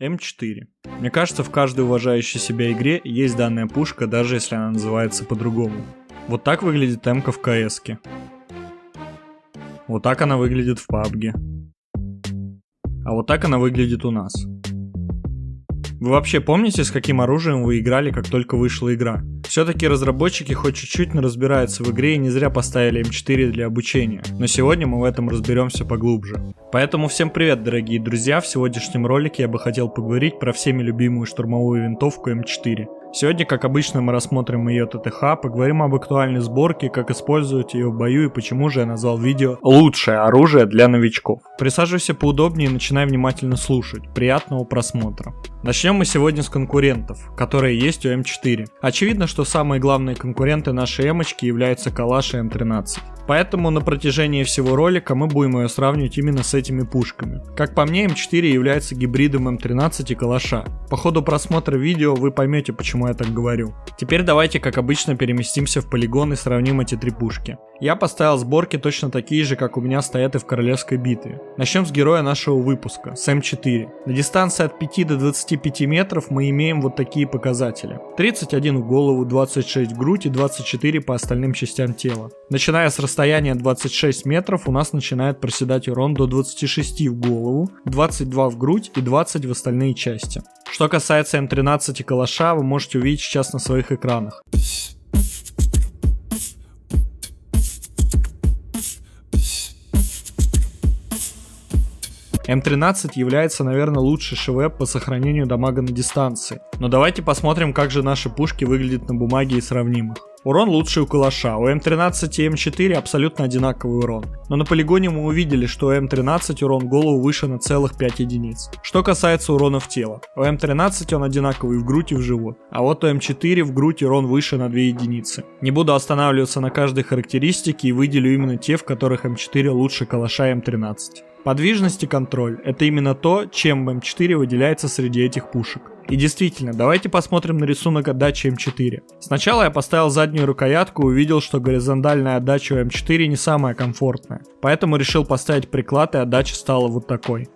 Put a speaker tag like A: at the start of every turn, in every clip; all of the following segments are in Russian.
A: М4. Мне кажется, в каждой уважающей себя игре есть данная пушка, даже если она называется по-другому. Вот так выглядит М-ка в КС-ке. Вот так она выглядит в PUBG. А вот так она выглядит у нас. Вы вообще помните, с каким оружием вы играли, как только вышла игра? Все-таки разработчики хоть чуть-чуть, но разбираются в игре и не зря поставили М4 для обучения. Но сегодня мы в этом разберемся поглубже. Поэтому всем привет, дорогие друзья! В сегодняшнем ролике я бы хотел поговорить про всеми любимую штурмовую винтовку М4. Сегодня, как обычно, мы рассмотрим ее ТТХ, поговорим об актуальной сборке, как использовать ее в бою и почему же я назвал видео «Лучшее оружие для новичков». Присаживайся поудобнее и начинай внимательно слушать. Приятного просмотра. Начнем мы сегодня с конкурентов, которые есть у М4. Очевидно, что самые главные конкуренты нашей Эмочки являются Калаш и М13. Поэтому на протяжении всего ролика мы будем ее сравнивать именно с этими пушками. Как по мне, М4 является гибридом М13 и Калаша. По ходу просмотра видео вы поймете, почему я так говорю. Теперь давайте, как обычно, переместимся в полигон и сравним эти три пушки. Я поставил сборки точно такие же, как у меня стоят и в Королевской битве. Начнем с героя нашего выпуска, с М4. На дистанции от 5 до 25 метров мы имеем вот такие показатели. 31 в голову, 26 в грудь и 24 по остальным частям тела. Начиная с расстояния 26 метров у нас начинает проседать урон до 26 в голову, 22 в грудь и 20 в остальные части. Что касается М13 и Калаша, вы можете увидеть сейчас на своих экранах. М13 является, наверное, лучшей ШВ по сохранению дамага на дистанции. Но давайте посмотрим, как же наши пушки выглядят на бумаге и сравнимых. Урон лучший у Калаша, у М13 и М4 абсолютно одинаковый урон. Но на полигоне мы увидели, что у М13 урон в голову выше на целых 5 единиц. Что касается урона в тело, у М13 он одинаковый в грудь и в живот, а вот у М4 в грудь урон выше на 2 единицы. Не буду останавливаться на каждой характеристике и выделю именно те, в которых М4 лучше Калаша и М13. Подвижность и контроль – это именно то, чем М4 выделяется среди этих пушек. И действительно, давайте посмотрим на рисунок отдачи М4. Сначала я поставил заднюю рукоятку и увидел, что горизонтальная отдача у М4 не самая комфортная. Поэтому решил поставить приклад, и отдача стала вот такой.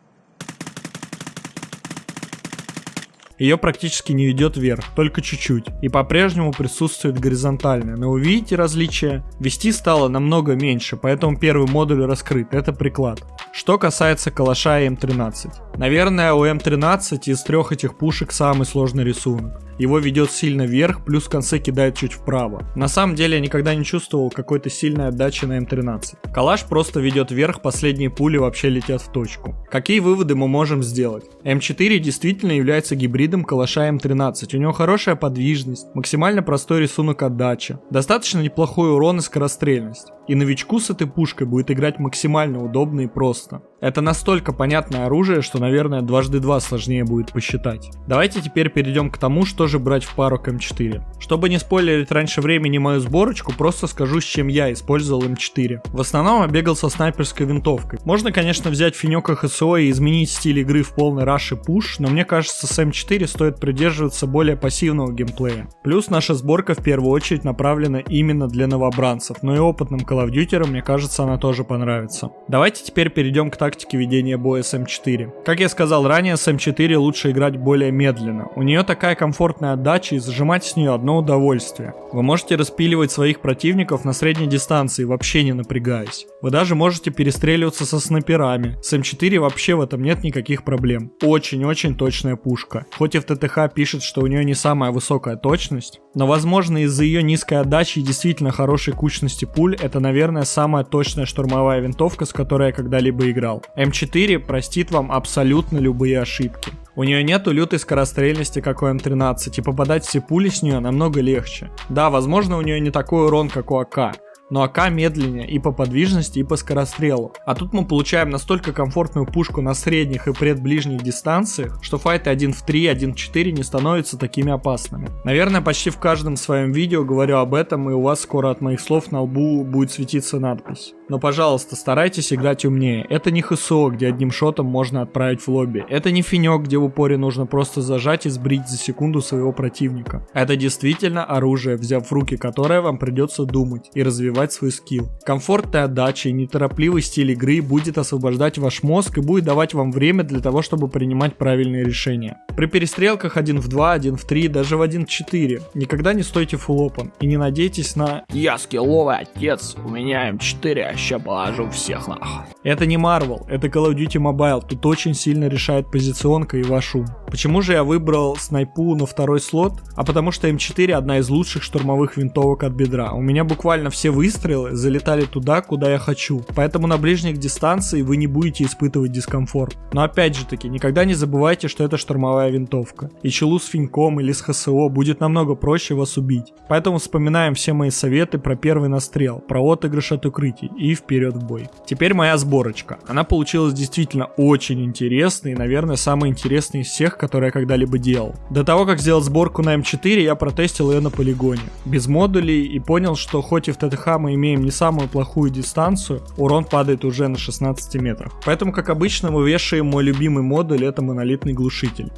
A: Ее практически не идет вверх, только чуть-чуть. И по-прежнему присутствует горизонтальная. Но вы видите различия? Вести стало намного меньше, поэтому первый модуль раскрыт, это приклад. Что касается Калаша и М13. Наверное, у М13 из трех этих пушек самый сложный рисунок. Его ведет сильно вверх, плюс в конце кидает чуть вправо. На самом деле я никогда не чувствовал какой-то сильной отдачи на М13. Калаш просто ведет вверх, последние пули вообще летят в точку. Какие выводы мы можем сделать? М4 действительно является гибридом Калаша и М13. У него хорошая подвижность, максимально простой рисунок отдачи, достаточно неплохой урон и скорострельность. И новичку с этой пушкой будет играть максимально удобно и просто. Это настолько понятное оружие, что, наверное, дважды два сложнее будет посчитать. Давайте теперь перейдем к тому, что же брать в пару к М4. Чтобы не спойлерить раньше времени мою сборочку, просто скажу, с чем я использовал М4. В основном я бегал со снайперской винтовкой. Можно, конечно, взять финек ХСО и изменить стиль игры в полный раш и пуш, но мне кажется, с М4 стоит придерживаться более пассивного геймплея. Плюс наша сборка в первую очередь направлена именно для новобранцев, но и опытным Call of Duty, мне кажется, она тоже понравится. Давайте теперь перейдем к тактике ведения боя с М4. Как я сказал ранее, с М4 лучше играть более медленно. У нее такая комфортная отдача, и зажимать с нее одно удовольствие. Вы можете распиливать своих противников на средней дистанции, вообще не напрягаясь. Вы даже можете перестреливаться со снайперами. С М4 вообще в этом нет никаких проблем. Очень-очень точная пушка. Хоть и в ТТХ пишет, что у нее не самая высокая точность, но возможно из-за ее низкой отдачи и действительно хорошей кучности пуль, это, наверное, самая точная штурмовая винтовка, с которой я когда-либо играл. М4 простит вам абсолютно любые ошибки. У нее нету лютой скорострельности, как у М13, и попадать все пули с нее намного легче. Да, возможно, у нее не такой урон, как у АК, но АК медленнее и по подвижности, и по скорострелу. А тут мы получаем настолько комфортную пушку на средних и предближних дистанциях, что файты 1 в 3, 1 в 4 не становятся такими опасными. Наверное, почти в каждом своем видео говорю об этом, и у вас скоро от моих слов на лбу будет светиться надпись. Но, пожалуйста, старайтесь играть умнее. Это не ХСО, где одним шотом можно отправить в лобби. Это не финек, где в упоре нужно просто зажать и сбрить за секунду своего противника. Это действительно оружие, взяв в руки которое вам придется думать и развивать свой скилл. Комфортная отдача и неторопливый стиль игры будет освобождать ваш мозг и будет давать вам время для того, чтобы принимать правильные решения. При перестрелках 1 в 2, 1 в 3, даже в 1 в 4 никогда не стойте full open и не надейтесь на «Я скилловый отец, у меня М4, а ща положу всех нахуй». Это не Marvel, это Call of Duty Mobile, тут очень сильно решает позиционка и ваш ум. Почему же я выбрал снайпу на второй слот? А потому что М4 одна из лучших штурмовых винтовок от бедра. У меня буквально все выстрелы залетали туда, куда я хочу. Поэтому на ближних дистанции вы не будете испытывать дискомфорт. Но опять же таки, никогда не забывайте, что это штурмовая винтовка. И челу с финьком или с ХСО будет намного проще вас убить. Поэтому вспоминаем все мои советы про первый настрел, про отыгрыш от укрытий и вперед в бой. Теперь моя сборочка. Она получилась действительно очень интересной и, наверное, самая интересная из всех, которые я когда-либо делал. До того, как сделать сборку на М4, я протестил ее на полигоне, без модулей, и понял, что хоть и в ТТХ мы имеем не самую плохую дистанцию, урон падает уже на 16 метрах. Поэтому, как обычно, мы вешаем мой любимый модуль, это монолитный глушитель.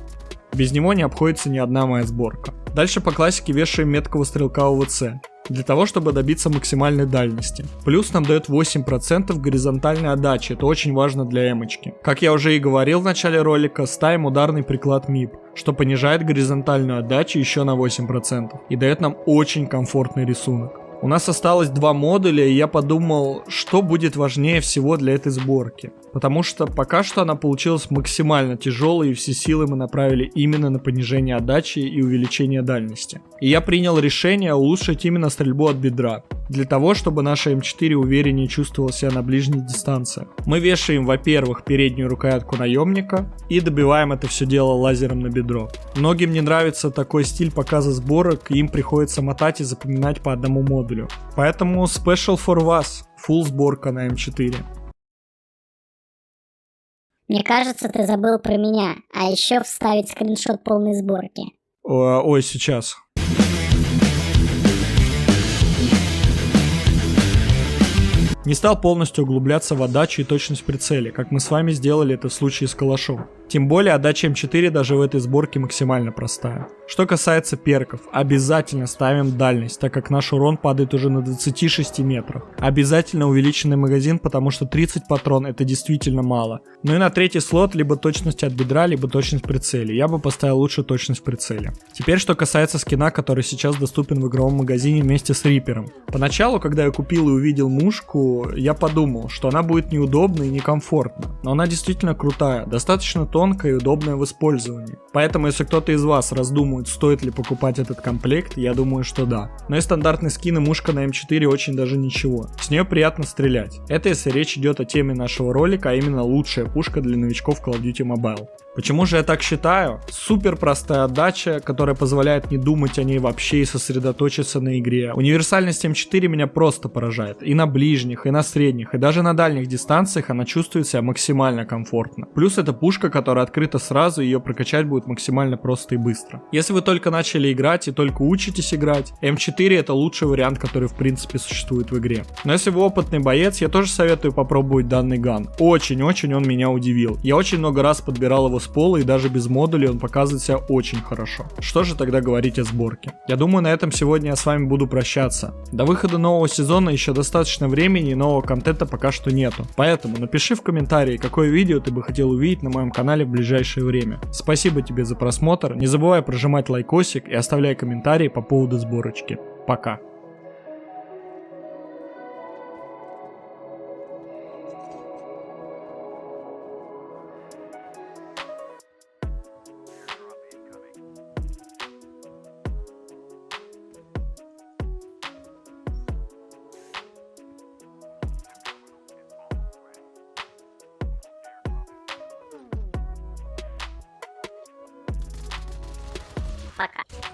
A: Без него не обходится ни одна моя сборка. Дальше по классике вешаем меткого стрелка ОВЦ, для того, чтобы добиться максимальной дальности. Плюс нам дает 8% горизонтальной отдачи, это очень важно для эмочки. Как я уже и говорил в начале ролика, ставим ударный приклад МИП, что понижает горизонтальную отдачу еще на 8% и дает нам очень комфортный рисунок. У нас осталось 2 модуля, и я подумал, что будет важнее всего для этой сборки. Потому что пока что она получилась максимально тяжелой, и все силы мы направили именно на понижение отдачи и увеличение дальности. И я принял решение улучшить именно стрельбу от бедра, для того, чтобы наша М4 увереннее чувствовала себя на ближних дистанциях. Мы вешаем, во-первых, переднюю рукоятку наемника и добиваем это все дело лазером на бедро. Многим не нравится такой стиль показа сборок, и им приходится мотать и запоминать по одному модулю. Поэтому special for вас, full сборка на М4.
B: Мне кажется, ты забыл про меня, а еще вставить скриншот полной сборки.
A: Ой, сейчас. Не стал полностью углубляться в отдачу и точность прицеля, как мы с вами сделали это в случае с калашом. Тем более отдача М4 даже в этой сборке максимально простая. Что касается перков, обязательно ставим дальность, так как наш урон падает уже на 26 метрах. Обязательно увеличенный магазин, потому что 30 патрон это действительно мало. Ну и на третий слот либо точность от бедра, либо точность прицеля. Я бы поставил лучше точность прицеля. Теперь что касается скина, который сейчас доступен в игровом магазине вместе с Рипером. Поначалу, когда я купил и увидел мушку, я подумал, что она будет неудобна и некомфортна. Но она действительно крутая, достаточно тонкая и удобная в использовании. Поэтому, если кто-то из вас раздумывает, стоит ли покупать этот комплект, я думаю, что да. Но и стандартный скин и мушка на М4 очень даже ничего. С нее приятно стрелять. Это если речь идет о теме нашего ролика, а именно лучшая пушка для новичков Call of Duty Mobile. Почему же я так считаю? Супер простая отдача, которая позволяет не думать о ней вообще и сосредоточиться на игре. Универсальность М4 меня просто поражает. И на ближних, и на средних, и даже на дальних дистанциях она чувствует себя максимально комфортно. Плюс это пушка, которая открыта сразу, и ее прокачать будет максимально просто и быстро. Если вы только начали играть и только учитесь играть, М4 это лучший вариант, который в принципе существует в игре. Но если вы опытный боец, я тоже советую попробовать данный ган. Очень-очень он меня удивил. Я очень много раз подбирал его с пола, и даже без модулей он показывает себя очень хорошо. Что же тогда говорить о сборке? Я думаю, на этом сегодня я с вами буду прощаться. До выхода нового сезона еще достаточно времени, и нового контента пока что нету. Поэтому напиши в комментарии, какое видео ты бы хотел увидеть на моем канале в ближайшее время. Спасибо тебе за просмотр, не забывай прожимать лайкосик и оставляй комментарии по поводу сборочки. Пока.
B: Пока.